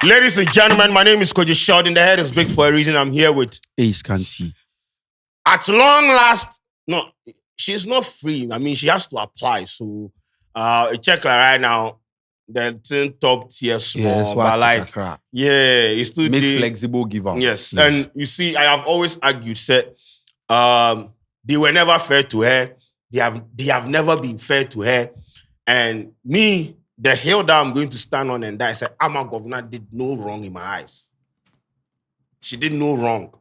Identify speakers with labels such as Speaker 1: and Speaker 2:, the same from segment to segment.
Speaker 1: Ladies and gentlemen, my name is Sheldon. The head is big for a reason. I'm here with
Speaker 2: Ace Kanti.
Speaker 1: At long last, no, she's not free. I mean, she has to apply. So, check her right now. The top tier small,
Speaker 2: Yes,
Speaker 1: but like, yeah, it's still
Speaker 2: make flexible give out.
Speaker 1: Yes, and you see, I have always argued, said, they were never fair to her. They have never been fair to her, and me. The hill that I'm going to stand on and die, said, Ama Governor did no wrong in my eyes. She did no wrong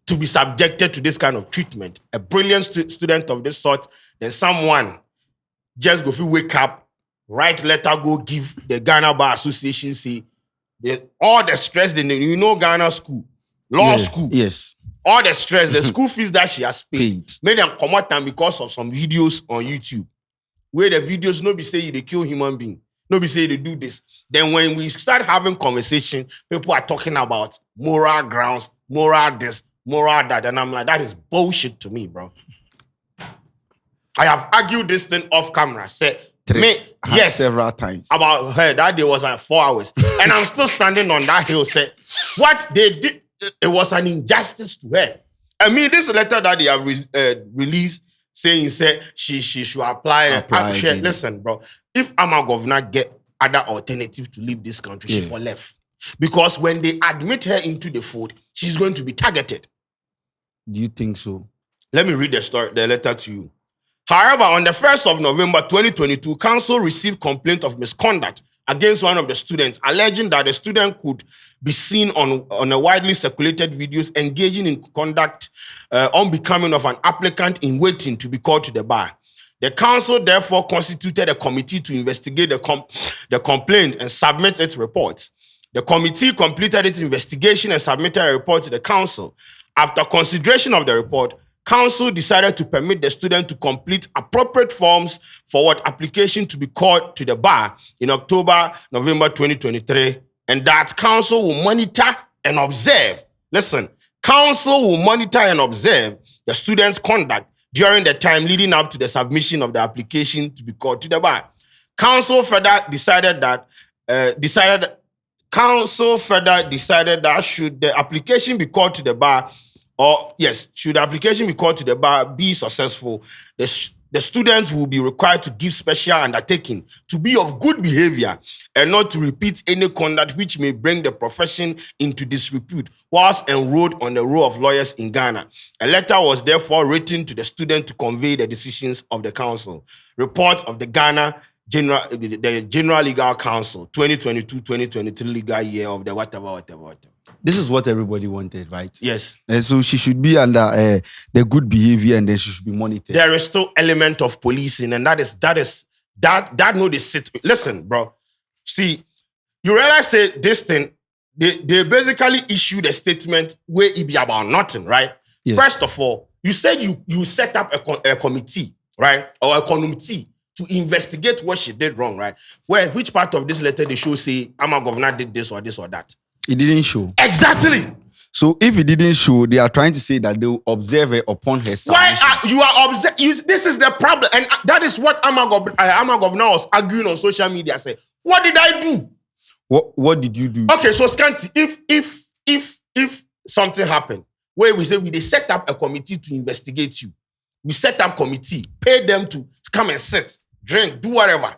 Speaker 1: to be subjected to this kind of treatment. A brilliant student of this sort, then someone just go to wake up, write letter, go give the Ghana Bar Association, say, all the stress, Ghana school, law school.
Speaker 2: Yes.
Speaker 1: All the stress, the school fees that she has paid, made them come out and because of some videos on YouTube. Where the videos no be say they kill human being, no be say they do this. Then when we start having conversation, people are talking about moral grounds, moral this, moral that, and I'm like, that is bullshit to me, bro. I have argued this thing off camera, said, yes,
Speaker 2: several times
Speaker 1: about her. That day was like 4 hours, and I'm still standing on that hill. Said what they did, it was an injustice to her. I mean, this letter that they have released. Saying she should apply. Listen, bro. If Ama Governor get other alternative to leave this country, she for left. Because when they admit her into the fold, she's going to be targeted.
Speaker 2: Do you think so?
Speaker 1: Let me read the letter to you. However, on the 1st of November 2022, council received complaint of misconduct against one of the students, alleging that the student could be seen on a widely circulated videos engaging in conduct unbecoming of an applicant in waiting to be called to the bar. The council therefore constituted a committee to investigate the complaint and submit its report. The committee completed its investigation and submitted a report to the council. After consideration of the report, council decided to permit the student to complete appropriate forms for what application to be called to the bar in November 2023, and that council will monitor and observe. Listen, council will monitor and observe the student's conduct during the time leading up to the submission of the application to be called to the bar. Council further decided that should the application be called to the bar, should the application be called to the bar be successful, the students will be required to give special undertaking to be of good behavior and not to repeat any conduct which may bring the profession into disrepute whilst enrolled on the roll of lawyers in Ghana. A letter was therefore written to the student to convey the decisions of the council. Report of the Ghana General Legal Council, 2022-2023 legal year of the whatever.
Speaker 2: This is what everybody wanted, right?
Speaker 1: Yes.
Speaker 2: And so she should be under the good behavior, and then she should be monitored.
Speaker 1: There is still element of policing, and that no they sit. Listen, bro. See, you realize this thing, they basically issued a statement where it be about nothing, right?
Speaker 2: Yes.
Speaker 1: First of all, you said you set up a committee, right? Or a committee to investigate what she did wrong, right? Which part of this letter they show say, Ama Governor did this or that?
Speaker 2: It didn't show.
Speaker 1: Exactly.
Speaker 2: So if it didn't show, they are trying to say that they will observe her upon her submission.
Speaker 1: Why you are observing? This is the problem, and that is what Ama Governor was arguing on social media. Say, what did I do?
Speaker 2: What did you do?
Speaker 1: Okay, so Scanty, if something happened, where we say they set up a committee to investigate you, we set up committee, pay them to come and sit, drink, do whatever.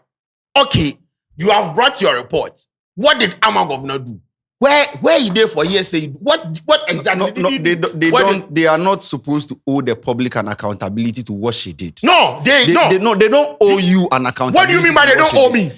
Speaker 1: Okay, you have brought your report. What did Ama Governor do? Where you there for years saying what exactly did he do?
Speaker 2: They are not supposed to owe the public an accountability to what she did.
Speaker 1: No, they
Speaker 2: don't owe you an accountability.
Speaker 1: What do you mean by they don't owe me?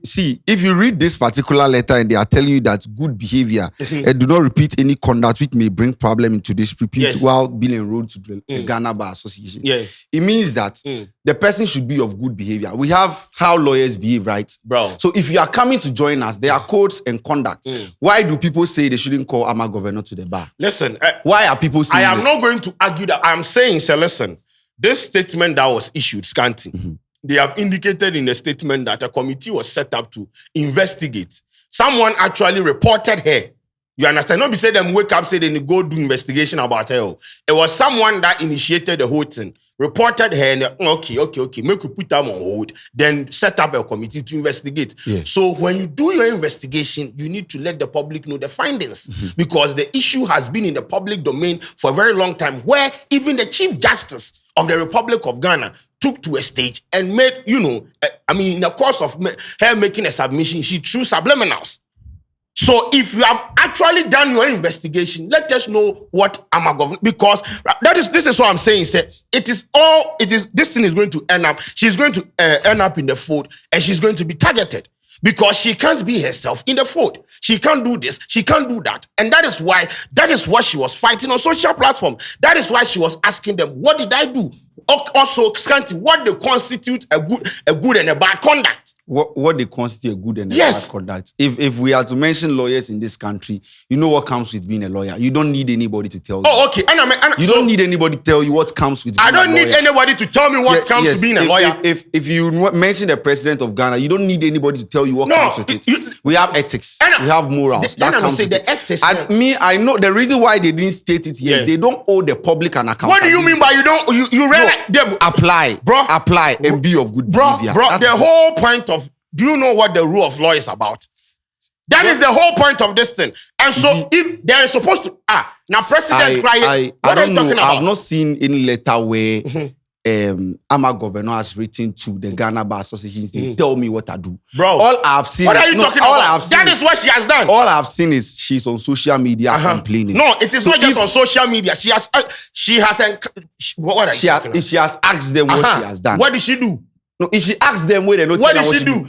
Speaker 2: See, if you read this particular letter and they are telling you that good behavior and do not repeat any conduct which may bring problem into disrepute while being enrolled to the Ghana Bar Association, it means that the person should be of good behavior. We have how lawyers behave, right?
Speaker 1: Bro.
Speaker 2: So if you are coming to join us, there are codes and conduct. Why do people say they shouldn't call Ama Governor to the bar?
Speaker 1: Listen,
Speaker 2: why are people saying
Speaker 1: I am not going to argue that. I'm saying, listen, this statement that was issued, Scanty, they have indicated in a statement that a committee was set up to investigate. Someone actually reported her You understand? Not be say them wake up, say they go do investigation about her. It was someone that initiated the whole thing, reported her, and okay, make we put them on hold, then set up a committee to investigate.
Speaker 2: Yeah.
Speaker 1: So when you do your investigation, you need to let the public know the findings, because the issue has been in the public domain for a very long time, where even the Chief Justice of the Republic of Ghana took to a stage and made, in the course of her making a submission, she threw subliminals. So if you have actually done your investigation, let us know what Amagov, because this is what I'm saying. Say this thing is going to end up. She's going to end up in the fold, and she's going to be targeted because she can't be herself in the fold. She can't do this. She can't do that, and that is what she was fighting on social platform. That is why she was asking them, "What did I do?" Also, Scanty, what they constitute a good and a bad conduct.
Speaker 2: What they constitute a good and a bad conduct. If we are to mention lawyers in this country, you know what comes with being a lawyer. You don't need anybody to tell you.
Speaker 1: Oh, okay.
Speaker 2: You don't need anybody to tell you what comes with being a lawyer.
Speaker 1: I don't need anybody to tell me what comes to being a lawyer.
Speaker 2: If you mention the president of Ghana, you don't need anybody to tell you what comes with it. We have ethics. We have morals. That comes with it.
Speaker 1: Ethics.
Speaker 2: I know the reason why they didn't state it here. They don't owe the public an account.
Speaker 1: What do you mean by you don't? You realize
Speaker 2: apply, bro. Apply and be of good behavior.
Speaker 1: Bro, the whole point of, do you know what the rule of law is about? That is the whole point of this thing. And so if they are supposed to now President crying, what are you talking about?
Speaker 2: I've not seen any letter where Ama governor has written to the Ghana Bar Association saying, tell me what I do.
Speaker 1: Bro,
Speaker 2: all I've seen.
Speaker 1: What are you talking about? That is what she has done.
Speaker 2: All I've seen is she's on social media complaining.
Speaker 1: No, it is not just on social media. She has what are you talking about?
Speaker 2: If she has asked them what she has done.
Speaker 1: What did she do?
Speaker 2: No, if she asked them where they know
Speaker 1: what did she do?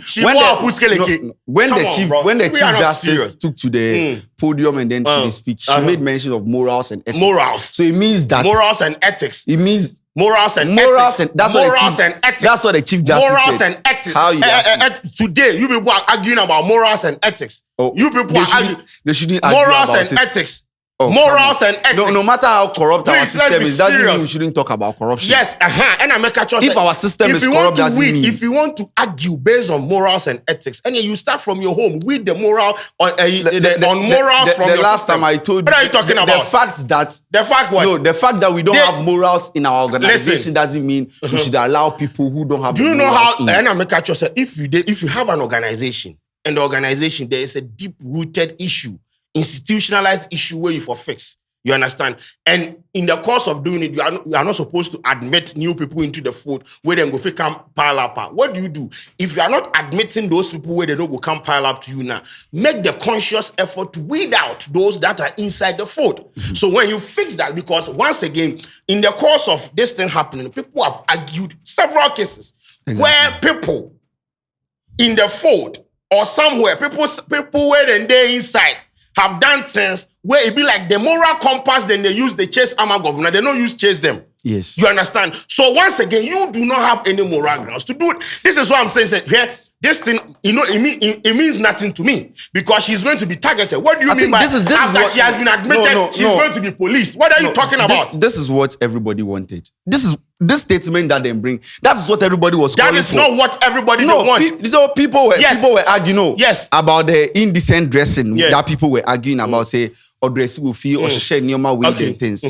Speaker 2: When the Chief Justice took to the podium and then she speak, she made mention of morals and ethics.
Speaker 1: Morals.
Speaker 2: So it means that
Speaker 1: morals and ethics.
Speaker 2: It means
Speaker 1: morals and ethics.
Speaker 2: That's what the Chief Justice
Speaker 1: morals
Speaker 2: said.
Speaker 1: And ethics.
Speaker 2: How you
Speaker 1: today, you people are arguing about morals and ethics. You people are arguing.
Speaker 2: They shouldn't argue
Speaker 1: morals
Speaker 2: about
Speaker 1: and
Speaker 2: it.
Speaker 1: ethics. Morals and ethics.
Speaker 2: No matter how corrupt our system is, doesn't mean we shouldn't talk about corruption.
Speaker 1: Yes, and I make a choice.
Speaker 2: If our system is corrupt, doesn't mean.
Speaker 1: If you want to argue based on morals and ethics, and you start from your home with the moral on morals from your
Speaker 2: last
Speaker 1: system.
Speaker 2: time I told you.
Speaker 1: What are you talking about?
Speaker 2: The fact that we don't have morals in our organization doesn't mean we should allow people who don't have.
Speaker 1: Do you know how? And I make a choice. If you have an organization and the organization there is a deep-rooted issue, institutionalized issue where you for fix. You understand? And in the course of doing it, you are not supposed to admit new people into the fold where they go come pile up. What do you do? If you are not admitting those people where they don't go come pile up to you now, make the conscious effort to weed out those that are inside the fold. So when you fix that, because once again, in the course of this thing happening, people have argued several cases where people in the fold or somewhere, people where they're inside have done things where it be like the moral compass, then they use the chase Ama governor. They don't use chase them.
Speaker 2: Yes.
Speaker 1: You understand? So once again, you do not have any moral grounds to do it. This is what I'm saying. Here, this thing, it means nothing to me because she's going to be targeted. What do you mean by after she has been admitted, she's going to be policed? What are you talking about?
Speaker 2: This is what everybody wanted. This statement that they bring, that's what everybody was calling for.
Speaker 1: That is not what everybody want.
Speaker 2: So people were arguing about the indecent dressing that people were arguing about, say, or dressing will feel or share Nyoma with and things.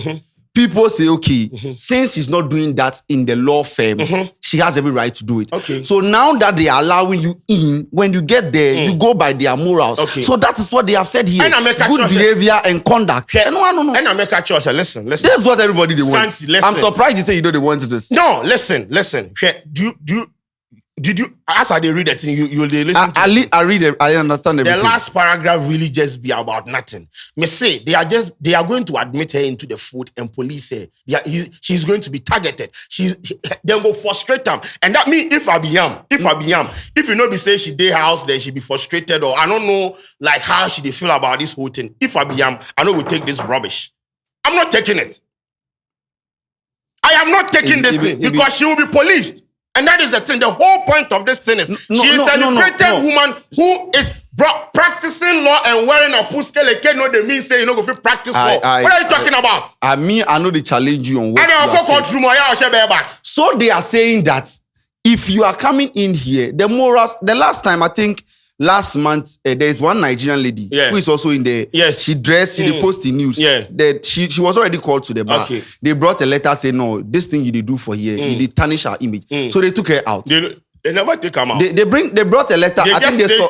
Speaker 2: People say, okay, since she's not doing that in the law firm, she has every right to do it.
Speaker 1: Okay.
Speaker 2: So now that they are allowing you in, when you get there, you go by their morals.
Speaker 1: Okay.
Speaker 2: So that is what they have said here.
Speaker 1: And I make a
Speaker 2: good behavior and conduct.
Speaker 1: And I make a choice. Listen.
Speaker 2: This is what everybody they want. I'm surprised you say you don't want this.
Speaker 1: No, listen. Did you as I read that thing, you listen to
Speaker 2: I read it, I understand everything.
Speaker 1: The last paragraph really just be about nothing. Me say they are going to admit her into the food and police her. She's going to be targeted. They'll go frustrate them. And that means if you know be say she day house, then she be frustrated, or I don't know like how she feel about this whole thing. If I know we take this rubbish. I'm not taking it. I am not taking this thing because she will be policed. And that is the thing. The whole point of this thing is she is a celebrated woman who is practicing law and wearing a puskeleke. No, they mean say you know go fit practice law. What are you talking about?
Speaker 2: I know they challenge you on what you are saying. So they are saying that if you are coming in here, the morals. The last time I think last month, there's one Nigerian lady who is also in there.
Speaker 1: Yes.
Speaker 2: She dressed, she posted news.
Speaker 1: Yeah.
Speaker 2: That she was already called to the bar.
Speaker 1: Okay.
Speaker 2: They brought a letter saying, no, this thing you did do for here, you did tarnish our image. So they took her out.
Speaker 1: They never take them out.
Speaker 2: They brought a letter.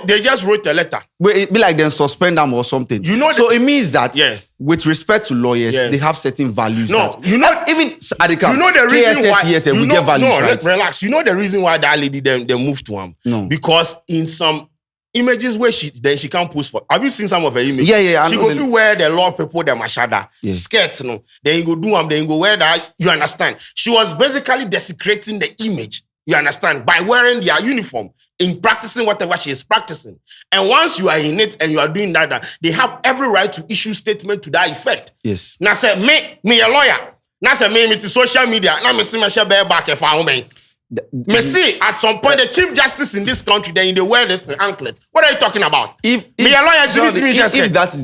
Speaker 1: They just wrote a letter.
Speaker 2: But it be like then suspend them or something. So it means that with respect to lawyers, they have certain values.
Speaker 1: No,
Speaker 2: even Adika,
Speaker 1: you know the reason why
Speaker 2: we get values, right?
Speaker 1: Relax. You know the reason why that lady they moved to him?
Speaker 2: No.
Speaker 1: Because in some images where she can't post for. Have you seen some of her images?
Speaker 2: Yeah.
Speaker 1: She go feel wear the law people the mashada skirts, no. Then you go do them. Then you go wear that. You understand? She was basically desecrating the image. You understand? By wearing their uniform, in practicing whatever she is practicing. And once you are in it and you are doing that, they have every right to issue statement to that effect.
Speaker 2: Yes.
Speaker 1: Now say, me a lawyer. Now say, me to social media. Now me see my share back if I me. Me see, at some point, the Chief Justice in this country, then in the wear this anklet. What are you talking about?
Speaker 2: If
Speaker 1: me a lawyer,
Speaker 2: if that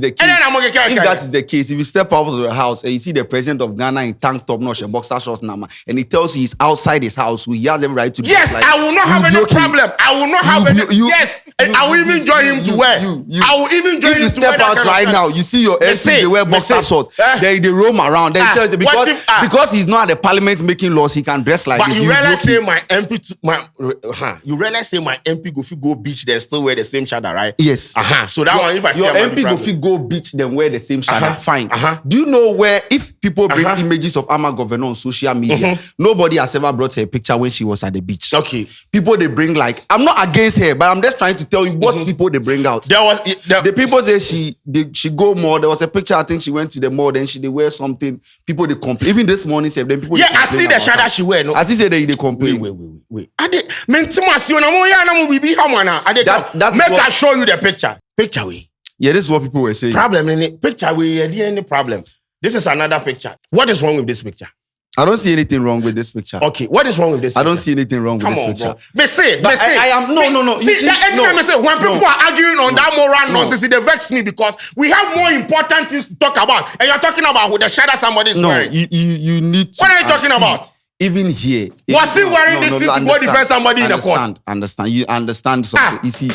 Speaker 2: is the case, if you step out of the house and you see the president of Ghana in tank top, not a boxer shorts, and he tells you he's outside his house, he has every right to.
Speaker 1: Yes, like, I will not have any problem. I will not have any. Yes, I will even join him to wear. I will even join him to wear. If you step out right now,
Speaker 2: you see your MP, they wear boxer shorts. They roam around. Then he tells you because he's not at the parliament making laws, he can dress like this.
Speaker 1: But you realize say my MP, you realize say my MP go beach, they still wear the same shada, right?
Speaker 2: Yes.
Speaker 1: So that one, if I see
Speaker 2: your MP go beach, then wear the same shada. Fine. Do you know where if people bring images of Ama Governor on social media, nobody has ever brought her a picture when she was at the beach?
Speaker 1: Okay.
Speaker 2: People they bring like, I'm not against her, but I'm just trying to tell you what people they bring out. The people say she go more. There was a picture, I think she went to the mall, then they wear something. People they complain. Even this morning, then people.
Speaker 1: Yeah, I see the shada she wear. No,
Speaker 2: I see say they complain.
Speaker 1: Wait. That's make I show you the picture. Picture way.
Speaker 2: Yeah, this is what people were saying.
Speaker 1: Problem in it. Picture way. Any problem? This is another picture. What is wrong with this picture?
Speaker 2: I don't see anything wrong with this picture.
Speaker 1: Okay, what is wrong with this picture?
Speaker 2: I don't see anything wrong with this picture.
Speaker 1: Bro. But say,
Speaker 2: I am no.
Speaker 1: See, when people are arguing on that moral nonsense, they vex me because we have more important things to talk about, and you're talking about with the shadow somebody's wearing.
Speaker 2: You need to.
Speaker 1: What are you talking about?
Speaker 2: Even here,
Speaker 1: was he wearing this thing to go defend somebody in the court?
Speaker 2: Understand? You understand something? You see,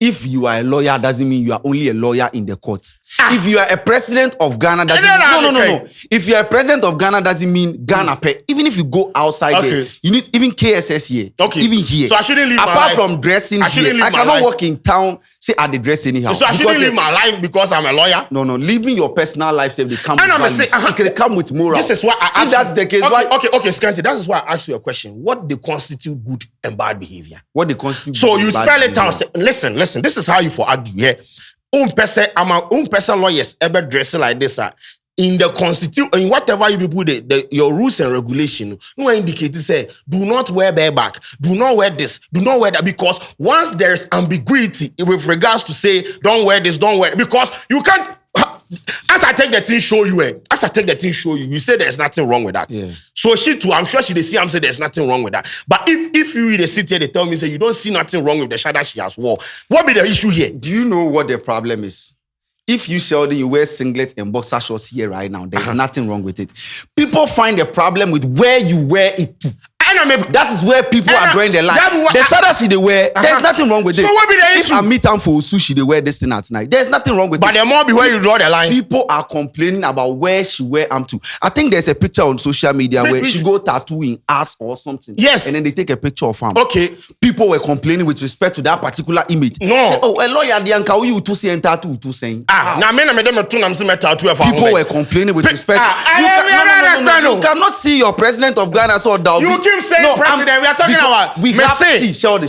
Speaker 2: if you are a lawyer, doesn't mean you are only a lawyer in the court. If you are a president of Ghana, doesn't mean, no. If you are a president of Ghana, doesn't mean Ghana pay. Even if you go outside there, you need even KSS here. Okay. Even here.
Speaker 1: So I shouldn't live
Speaker 2: apart from dressing here, I cannot walk in town, say I dress anyhow.
Speaker 1: So I shouldn't live my life because I'm a lawyer?
Speaker 2: No. Living your personal life, say they come with values. It can come with moral.
Speaker 1: This is why I ask.
Speaker 2: If that's the case,
Speaker 1: okay, Scanty, that is why I asked you a question. What they constitute good and bad behavior?
Speaker 2: What they constitute
Speaker 1: so you spell it out. Listen. This is how you for argue here. Person lawyers ever dress like this in the constitution, in whatever you people your rules and regulation, no indicate say do not wear bareback, do not wear this, do not wear that, because once there's ambiguity with regards to say don't wear this, don't wear it, because you can't. As I take the thing show you, you say there's nothing wrong with that.
Speaker 2: Yeah.
Speaker 1: So she too, I'm sure she they see I'm say there's nothing wrong with that. But if you in the city they tell me say you don't see nothing wrong with the shadow she has wore, what be the issue here?
Speaker 2: Do you know what the problem is? If you, Sheldon, you wear singlets and boxer shorts here right now, there's nothing wrong with it. People find a problem with where you wear it to. That is where people are drawing their line. The shadow she they wear, there's nothing wrong with it.
Speaker 1: So what be the issue?
Speaker 2: If I meet them for sushi, they wear this thing at night. There's nothing wrong with it.
Speaker 1: But there more be where you draw the line.
Speaker 2: People are complaining about where she wear them to. I think there's a picture on social media where she go tattooing ass or something.
Speaker 1: Yes.
Speaker 2: And then they take a picture of him.
Speaker 1: Okay.
Speaker 2: People were complaining with respect to that particular image.
Speaker 1: No.
Speaker 2: Say, a lawyer, Dianka, you to say tattoo to saying.
Speaker 1: People
Speaker 2: were complaining with respect. You cannot see your president of Ghana so that
Speaker 1: you keep saying president. We are talking about.
Speaker 2: We have see, Sheldon.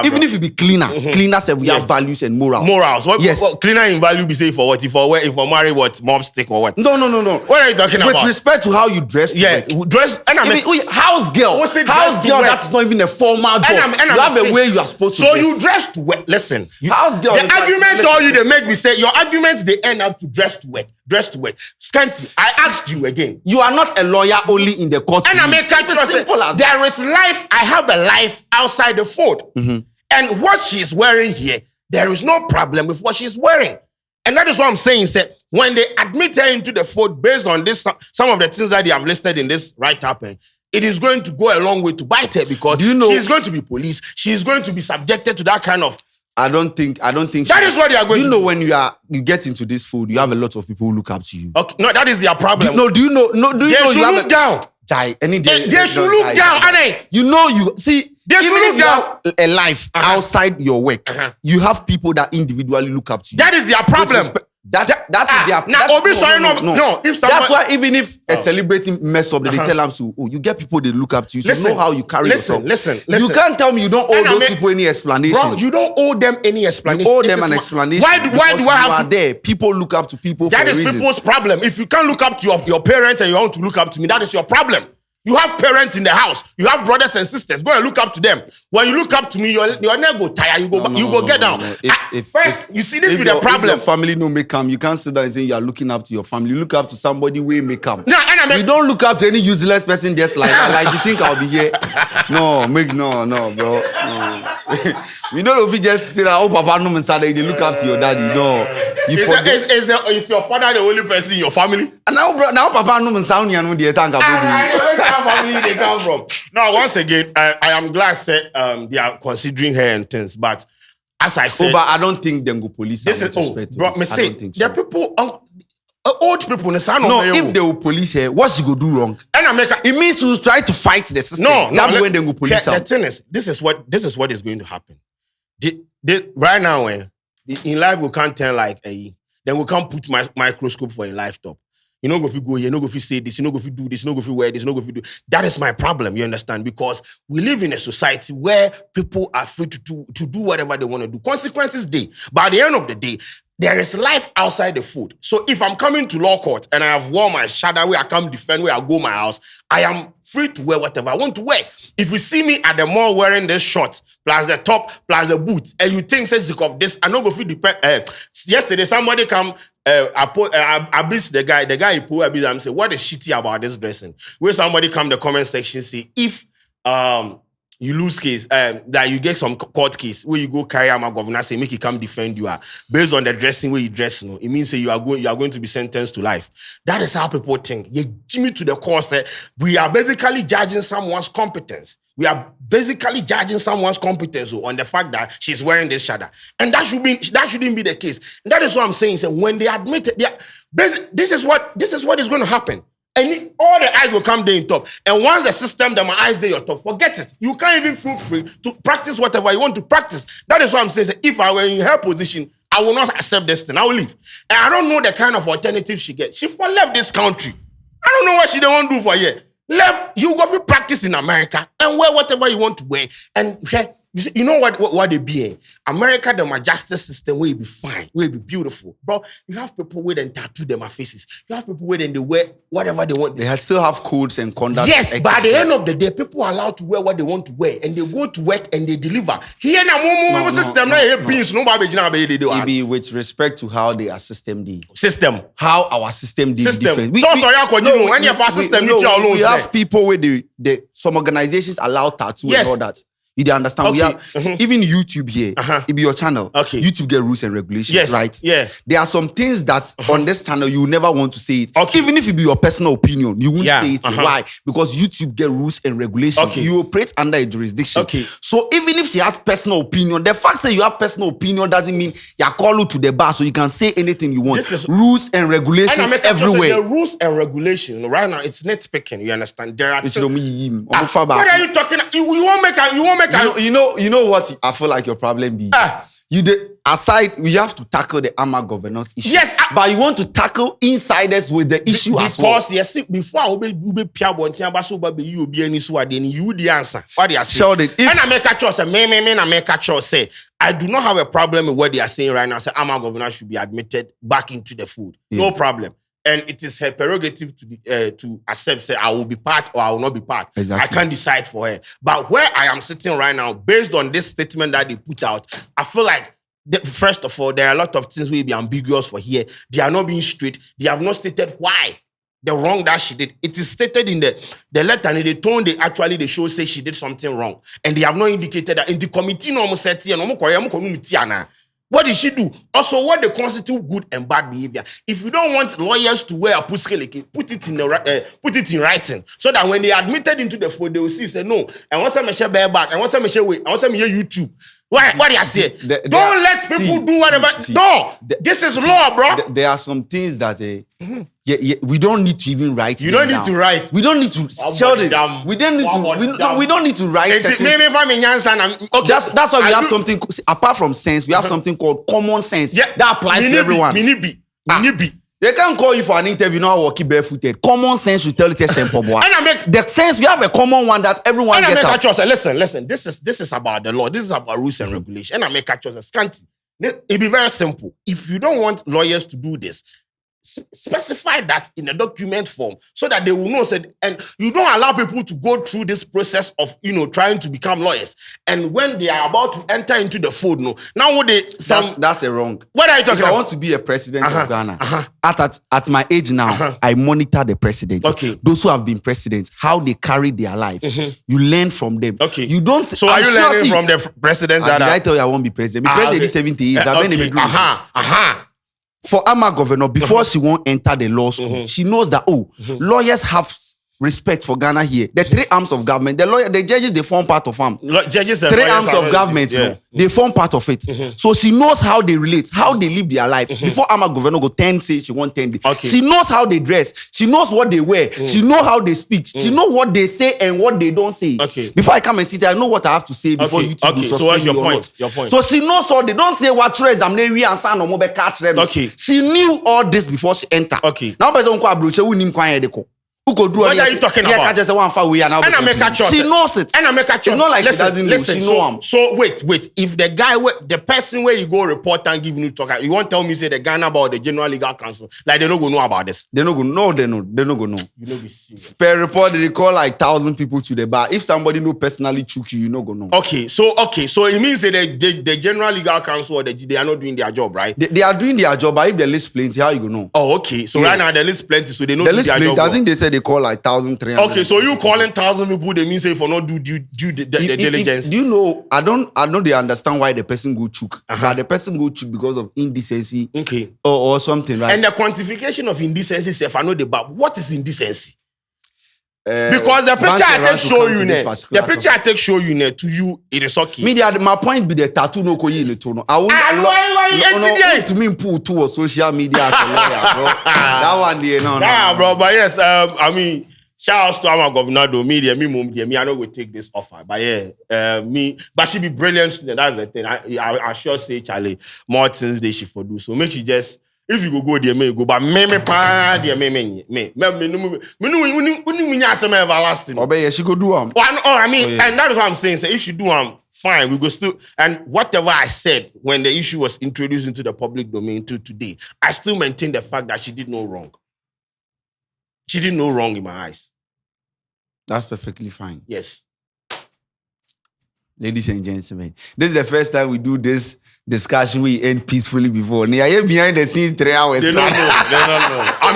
Speaker 2: Even if you be cleaner say we have values and morals.
Speaker 1: What,
Speaker 2: yes.
Speaker 1: What, cleaner in value be say for what? If for marry what? Mob stick or what?
Speaker 2: No.
Speaker 1: What are you talking about?
Speaker 2: With respect to how you dress.
Speaker 1: Dress. And
Speaker 2: house girl. House girl. That is not even a formal job. You have a way you are supposed to.
Speaker 1: So you dress to wear. Listen,
Speaker 2: house girl.
Speaker 1: The argument all you they make me say your arguments they end up to dress to wear. Scanty, I asked you again.
Speaker 2: You are not a lawyer only in the court.
Speaker 1: And I make it simple as there is life. I have a life outside the fold. And what she's wearing here, there is no problem with what she's wearing. And that is what I'm saying. Say, when they admit her into the fold based on this, some of the things that they have listed in this write-up, it is going to go a long way to bite her because she's going to be policed. She's going to be subjected to that kind of
Speaker 2: I don't think.
Speaker 1: That is what they are going to do.
Speaker 2: You know, when you get into this food, you have a lot of people who look up to you.
Speaker 1: Okay, no, that is their problem.
Speaker 2: Do you know?
Speaker 1: They should look down.
Speaker 2: They
Speaker 1: should look down, and
Speaker 2: you know, you see.
Speaker 1: They should look down.
Speaker 2: A life outside your work, you have people that individually look up to you.
Speaker 1: That is their problem.
Speaker 2: That is their.
Speaker 1: No. If someone,
Speaker 2: that's why even if a celebrity mess up, they tell them so. Oh, you get people they look up to you. So you know how you carry yourself.
Speaker 1: Listen.
Speaker 2: You can't tell me you don't owe those people any explanation.
Speaker 1: Bro, you don't owe them any explanation.
Speaker 2: You owe them an explanation.
Speaker 1: Why do I have to?
Speaker 2: There, people look up to people.
Speaker 1: That is people's problem. If you can't look up to your parents and you want to look up to me, that is your problem. You have parents in the house. You have brothers and sisters. Go and look up to them. When you look up to me, your neck go tired. You go get down. You see this with the problem.
Speaker 2: If your family no make come, you can't sit down and say you are looking up to your family. You look up to somebody who may come. You don't look up to any useless person just like that. Like you think I'll be here. No, bro. No. You know if you just say that, oh, Papa no inside, they look up to your daddy. No.
Speaker 1: Is your father the only person in your family?
Speaker 2: And now Papa no inside, you know the
Speaker 1: family they come from. Now, once again, I am glad they are considering her and things, but as I said,
Speaker 2: but I don't think them go police.
Speaker 1: This is bro. Me say there are people, old people.
Speaker 2: No, if they will police her, what she go do wrong?
Speaker 1: And
Speaker 2: it means she will try to fight the system.
Speaker 1: No.
Speaker 2: When they go police her.
Speaker 1: The thing is, this is what is going to happen. Right now, in life we can't tell like then we can't put microscope for a laptop. You know, if you go here, you know, if you say this, you know, if you do this, you know, if you wear this, you know, if you do. That is my problem, you understand? Because we live in a society where people are free to do whatever they want to do. Consequences day. By the end of the day, there is life outside the food. So if I'm coming to law court and I have worn my shadow where I come defend, where I go my house, I am free to wear whatever I want to wear. If you see me at the mall wearing this shorts, plus the top, plus the boots, and you think says of this, I know go feel yesterday somebody come, I beat the guy he put and say, what is shitty about this dressing? Where somebody come the comment section say, if you lose case, that you get some court case where you go carry my governor say make he come defend you based on the dressing where you dress, no, it means say you are going to be sentenced to life. That is how people think. You Jimmy to the course we are basically judging someone's competence. We are basically judging someone's competence on the fact that she's wearing this shadow. And that shouldn't be the case. And that is what I'm saying. So when they admit it, this is what is going to happen. And all the eyes will come there in top. And once the system, that my eyes there your top, forget it. You can't even feel free to practice whatever you want to practice. That is what I'm saying. If I were in her position, I will not accept this thing. I will leave. And I don't know the kind of alternative she gets. She left this country. I don't know what she don't want to do for a year. Left, you go for practice in America and wear whatever you want to wear. And you know what they be? America, the justice system will be fine, will be beautiful. Bro, you have people where they tattoo their faces. You have people where they wear whatever they want.
Speaker 2: They still have codes and conduct.
Speaker 1: Yes, but at the end of the day, people are allowed to wear what they want to wear, and they go to work and they deliver. Here now, system
Speaker 2: It be with respect to how their system did. How our system did different. We have people where some organizations allow tattoo and all that. You don't understand?
Speaker 1: Okay.
Speaker 2: We have even YouTube here. It be your channel.
Speaker 1: Okay.
Speaker 2: YouTube get rules and regulations, right?
Speaker 1: Yeah.
Speaker 2: There are some things that on this channel you never want to say it.
Speaker 1: Okay.
Speaker 2: Even if it be your personal opinion, you won't say it. Why? Because YouTube get rules and regulations.
Speaker 1: Okay.
Speaker 2: You operate under a jurisdiction.
Speaker 1: Okay.
Speaker 2: So even if she has personal opinion, the fact that you have personal opinion doesn't mean you call you to the bar so you can say anything you want. Rules and regulations everywhere.
Speaker 1: The rules and regulations right now, it's nitpicking. You understand? There are.
Speaker 2: What
Speaker 1: are you talking? You won't make.
Speaker 2: You know what I feel like your problem be. Aside, we have to tackle the armor governance issue.
Speaker 1: Yes,
Speaker 2: but you want to tackle insiders with the issue as well.
Speaker 1: Because yes, before I will be pia bonti abaso be you be any so then you the answer. What they are saying.
Speaker 2: Sheldon,
Speaker 1: and I make a choice, I make a choice. Say I do not have a problem with what they are saying right now. Say armor governance should be admitted back into the food. Yeah. No problem. And it is her prerogative to accept, say, I will be part or I will not be part.
Speaker 2: Exactly.
Speaker 1: I can't decide for her. But where I am sitting right now, based on this statement that they put out, I feel like, first of all, there are a lot of things will be ambiguous for here. They are not being straight. They have not stated why the wrong that she did. It is stated in the letter and in the tone the show says she did something wrong. And they have not indicated that in the committee, what did she do? Also, what they constitute good and bad behavior. If you don't want lawyers to wear a puskeleke, put it in writing, so that when they admitted into the fold, they will see, say no. And once I share back, and once I share wait, and once I share YouTube, What do you say? Don't let people do whatever. This is law, bro.
Speaker 2: There are some things that we don't need to even write.
Speaker 1: You don't need to write.
Speaker 2: We don't need to. Sheldon, we don't need to. We don't need to write.
Speaker 1: Maybe if I'm in Yansan, okay.
Speaker 2: That's why we have something. Apart from sense, we have something called common sense. Yeah, that applies to everyone. They can't call you for an interview now walking barefooted. Common sense should tell you the sense we have a common one that everyone gets out.
Speaker 1: Listen. This is about the law. This is about rules and regulations. And I make a choice. It be very simple. If you don't want lawyers to do this, specify that in a document form so that they will know. And you don't allow people to go through this process of trying to become lawyers. And when they are about to enter into the fold,
Speaker 2: that's a wrong.
Speaker 1: What are you talking about?
Speaker 2: I want to be a president of Ghana. At my age now, I monitor the presidents.
Speaker 1: Okay.
Speaker 2: Those who have been presidents, how they carry their life. You learn from them.
Speaker 1: Okay.
Speaker 2: You don't.
Speaker 1: So are you learning from the presidents that
Speaker 2: I tell you I won't be president. Be president is 70 years. For Ama governor, before she won't enter the law school, she knows that lawyers have respect for Ghana here. The three arms of government, the judges, they form part of them.
Speaker 1: Judges and
Speaker 2: three arms of government, they form part of it. So she knows how they relate, how they live their life. Before Ama governor go 10 say she want 10. She knows how they dress. She knows what they wear. She knows how they speak. She knows what they say and what they don't say. Before I come and sit here, I know what I have to say before you two
Speaker 1: so what's your point?
Speaker 2: So she knows all. They don't say what trades I'm and no catch them. She knew all this before she entered. Now
Speaker 1: what are you talking about? And I make a choice.
Speaker 2: She knows it.
Speaker 1: And I make a choice.
Speaker 2: It's not like she doesn't know. She knows him.
Speaker 1: So wait. If the guy, the person where you go report and give you talk, you won't tell me say the Ghana about the General Legal Council. Like they don't go know about this.
Speaker 2: They don't go know. They don't go know.
Speaker 1: You know be serious.
Speaker 2: Per report, they call like 1,000 people to the bar. If somebody know personally chook you not go know.
Speaker 1: Okay. So it means that the General Legal Council or they are not doing their job, right?
Speaker 2: They are doing their job, but if the list plenty, how you go know?
Speaker 1: Oh, okay. So right now the list plenty, so they know their job.
Speaker 2: I think they said they call like 1,300.
Speaker 1: Okay, so you calling 1,000 people, they mean say for not do the diligence.
Speaker 2: Do you know? I know they understand why the person go chook. But the person go chook because of indecency.
Speaker 1: Okay.
Speaker 2: Or something, right?
Speaker 1: And the quantification of indecency, if I know what is indecency? Because the picture I take show you, to you, it is okay.
Speaker 2: Media, my point be the tattoo no koyi in the tone. I won't to me pull to social media as a lawyer, bro. That one day, no.
Speaker 1: Bro, but yes, I mean, shout out to our governor, though, media, me, I know we take this offer, but but she be brilliant student, that's the thing. I sure say, Charlie, more things they she for do, so make you just, if you go there, me go, but me everlasting.
Speaker 2: Oh, she go do
Speaker 1: and that is what I'm saying. So if she do fine, we go still, and whatever I said when the issue was introduced into the public domain to today, I still maintain the fact that she did no wrong. She did no wrong in my eyes.
Speaker 2: That's perfectly fine.
Speaker 1: Yes.
Speaker 2: Ladies and gentlemen, this is the first time we do this discussion. We end peacefully before. They are here behind the scenes 3 hours.
Speaker 1: They don't know. I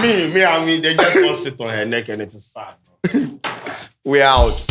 Speaker 1: mean, they just want to sit on her neck and it's sad, bro.
Speaker 2: We're out.